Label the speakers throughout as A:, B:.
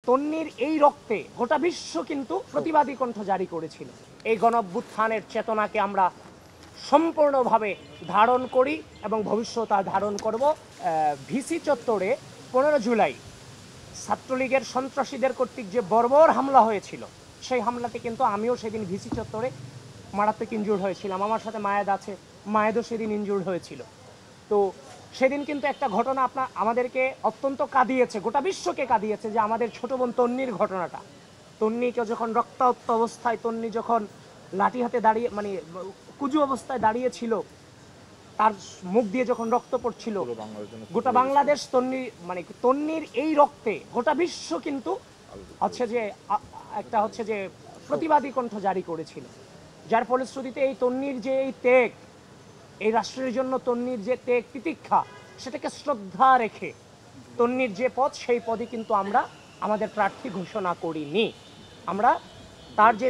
A: তন্বীর এই রক্তে গোটা বিশ্ব কিন্তু প্রতিবাদী কণ্ঠ জারি করেছিল। এই গণঅভ্যুত্থানের চেতনাকে আমরা সম্পূর্ণভাবে ধারণ করি এবং ভবিষ্যতে ধারণ করব। ভিসি চত্বরে 15 জুলাই ছাত্রলীগের সন্ত্রাসীদের কর্তৃক যে বর্বর হামলা হয়েছিল, সেই হামলাতে কিন্তু আমিও সেদিন ভিসি চত্বরে মারাত্মক ইনজুর্ড হয়েছিলাম। আমার সাথে মায়েদ আছে, মায়েদও সেদিন ইনজুর্ড হয়েছিল। তো সেদিন কিন্তু একটা ঘটনা আমাদেরকে অত্যন্ত কাঁদিয়েছে, গোটা বিশ্বকে কাঁদিয়েছে, যে আমাদের ছোট বোন তন্বীর ঘটনাটা। তন্বীকে যখন রক্তাক্ত অবস্থায়, তন্বী যখন লাঠি হাতে দাঁড়িয়ে, মানে কুজু অবস্থায় দাঁড়িয়েছিল, তার মুখ দিয়ে যখন রক্ত পড়ছিল, গোটা বাংলাদেশ তন্বীর এই রক্তে গোটা বিশ্ব কিন্তু প্রতিবাদী কণ্ঠ জারি করেছিল। যার ফলশ্রুতিতে এই তন্বীর যে এই ত্যাগ, এই রাষ্ট্রের জন্য তন্বীর যে ত্যাগ তিতিক্ষা, সেটাকে শ্রদ্ধা রেখে তন্বীর যে পদ, সেই পদে কিন্তু আমরা আমাদের প্রার্থী ঘোষণা করিনি। আমরা তার যে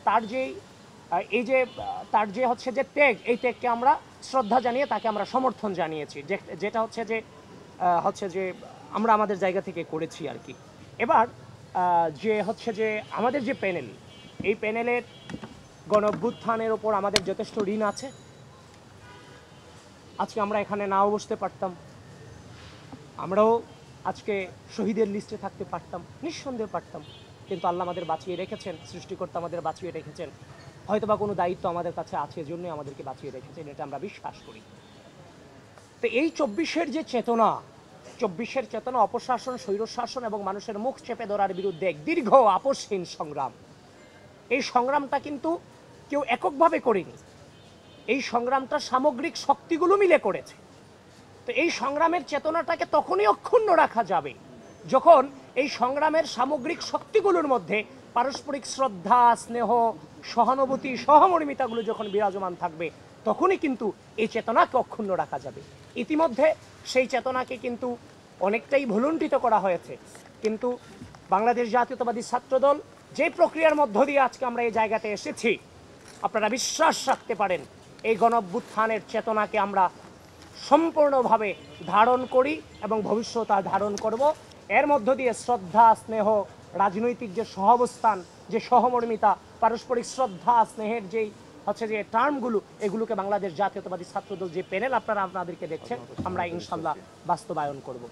A: তার যে ত্যাগ, এই ত্যাগকে আমরা শ্রদ্ধা জানিয়ে তাকে আমরা সমর্থন জানিয়েছি, যেটা আমরা আমাদের জায়গা থেকে করেছি আর কি। এবার আমাদের যে প্যানেল, এই প্যানেলের গণঅভ্যুত্থানের ওপর আমাদের যথেষ্ট ঋণ আছে। আজকে আমরা এখানে নাও বসতে পারতাম, আমরাও আজকে শহীদের লিস্টে থাকতে পারতাম, নিঃসন্দেহে পারতাম, কিন্তু আল্লাহ আমাদের বাঁচিয়ে রেখেছেন, সৃষ্টিকর্তা আমাদের বাঁচিয়ে রেখেছেন। হয়তোবা কোনো দায়িত্ব আমাদের কাছে আছে, এজন্যই আমাদেরকে বাঁচিয়ে রেখেছেন, এটা আমরা বিশ্বাস করি। তো এই 24-এর যে চেতনা, 24-এর চেতনা অপশাসন, স্বৈরশাসন এবং মানুষের মুখ চেপে ধরার বিরুদ্ধে এক দীর্ঘ আপোষহীন সংগ্রাম। এই সংগ্রামটা কিন্তু কেউ এককভাবে করেনি, এই সংগ্রামটা সামগ্রিক শক্তিগুলো মিলে করেছে। তো এই সংগ্রামের চেতনাটাকে তখনই অক্ষুণ্ণ রাখা যাবে যখন এই সংগ্রামের সামগ্রিক শক্তিগুলোর মধ্যে পারস্পরিক শ্রদ্ধা, স্নেহ, সহানুভূতি, সহমর্মিতাগুলো যখন বিরাজমান থাকবে, তখনই কিন্তু এই চেতনাকে অক্ষুণ্ণ রাখা যাবে। ইতিমধ্যে সেই চেতনাকে কিন্তু অনেকটাই ভুলুণ্ঠিত করা হয়েছে, কিন্তু বাংলাদেশ জাতীয়তাবাদী ছাত্রদল যে প্রক্রিয়ার মধ্য দিয়ে আজকে আমরা এই জায়গাতে এসেছি, আপনারা বিশ্বাস রাখতে পারেন এই গণঅভ্যুত্থানের চেতনাকে আমরা সম্পূর্ণভাবে ধারণ করি এবং ভবিষ্যতে ধারণ করব। এর মধ্য দিয়ে শ্রদ্ধা, স্নেহ, রাজনৈতিক যে সহাবস্থান, যে সহমর্মিতা, পারস্পরিক শ্রদ্ধা স্নেহের যে টার্মগুলো, এগুলোকে বাংলাদেশ জাতীয়তাবাদী ছাত্রদল যে প্যানেল আপনারা আপনাদেরকে দেখছেন, আমরা ইনশাল্লাহ বাস্তবায়ন করব।